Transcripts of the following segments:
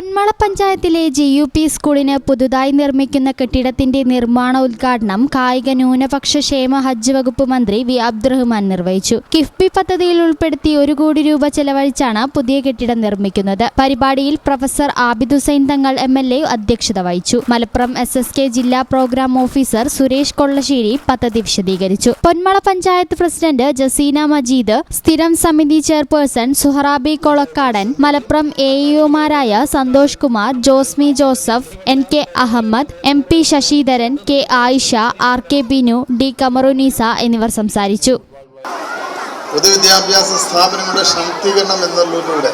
പൊന്മള പഞ്ചായത്തിലെ GUP സ്കൂളിന് പുതുതായി നിർമ്മിക്കുന്ന കെട്ടിടത്തിന്റെ നിർമ്മാണ ഉദ്ഘാടനം കായിക ന്യൂനപക്ഷ ക്ഷേമ ഹജ്ജ് വകുപ്പ് മന്ത്രി വി അബ്ദുറഹ്മാൻ നിർവഹിച്ചു. കിഫ്ബി പദ്ധതിയിൽ ഉൾപ്പെടുത്തി 1 കോടി രൂപ ചെലവഴിച്ചാണ് പുതിയ കെട്ടിടം നിർമ്മിക്കുന്നത്. പരിപാടിയിൽ പ്രൊഫസർ ആബിദ് ഹുസൈൻ തങ്ങൾ MLA അധ്യക്ഷത വഹിച്ചു. മലപ്പുറം SSK ജില്ലാ പ്രോഗ്രാം ഓഫീസർ സുരേഷ് കൊള്ളശ്ശേരി പദ്ധതി വിശദീകരിച്ചു. പൊന്മള പഞ്ചായത്ത് പ്രസിഡന്റ് ജസീന മജീദ്, സ്ഥിരം സമിതി ചെയർപേഴ്സൺ സുഹറാബി കൊളക്കാടൻ, മലപ്പുറം AEOമാരായ Santhosh Kumar, Josmi Joseph, NK Ahammed, MP Sasidharan, K Ayisha, RK Binu, D Kamarunneesa എന്നിവർ സംസാരിച്ചു. പൊതുവിദ്യാഭ്യാസ സ്ഥാപനങ്ങളുടെ ശാക്തീകരണം എന്നതിലൂടെ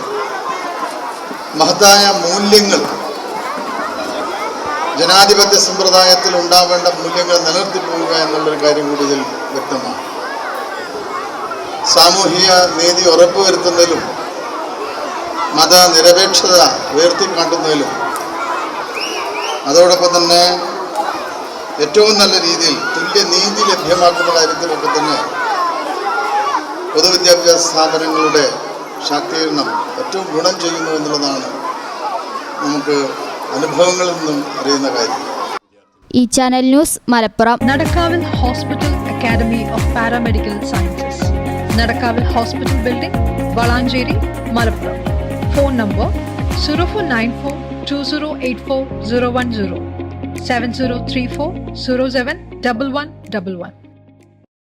മഹത്തായ മൂല്യങ്ങൾ, ജനാധിപത്യ സമ്പ്രദായത്തിൽ ഉണ്ടാവേണ്ട മൂല്യങ്ങൾ നിലനിർത്തിപ്പോവുക എന്നുള്ളൊരു കാര്യം കൂടി ഇതിൽ വ്യക്തമാണ്. സാമൂഹിക നീതി ഉറപ്പുവരുത്തുന്നതിലും മതനിരപേക്ഷത ഉയർത്തിക്കാട്ടുന്നതിലും അതോടൊപ്പം തന്നെ ഏറ്റവും നല്ല രീതിയിൽ തുല്യനീതി ലഭ്യമാക്കുന്ന കാര്യത്തിലൊക്കെ തന്നെ പൊതുവിദ്യാഭ്യാസ സ്ഥാപനങ്ങളുടെ ശാക്തീകരണം ഏറ്റവും ഗുണം ചെയ്യുന്നു എന്നുള്ളതാണ് നമുക്ക് അനുഭവങ്ങളിൽ നിന്നും അറിയുന്ന കാര്യം. ഈ ചാനൽ ന്യൂസ് മലപ്പുറം. നടക്കാവിൽ hospital academy of paramedical sciences, നടക്കാവിൽ hospital building, Valanchery, Malappuram. Phone number 04942084 010 7034 07 1111.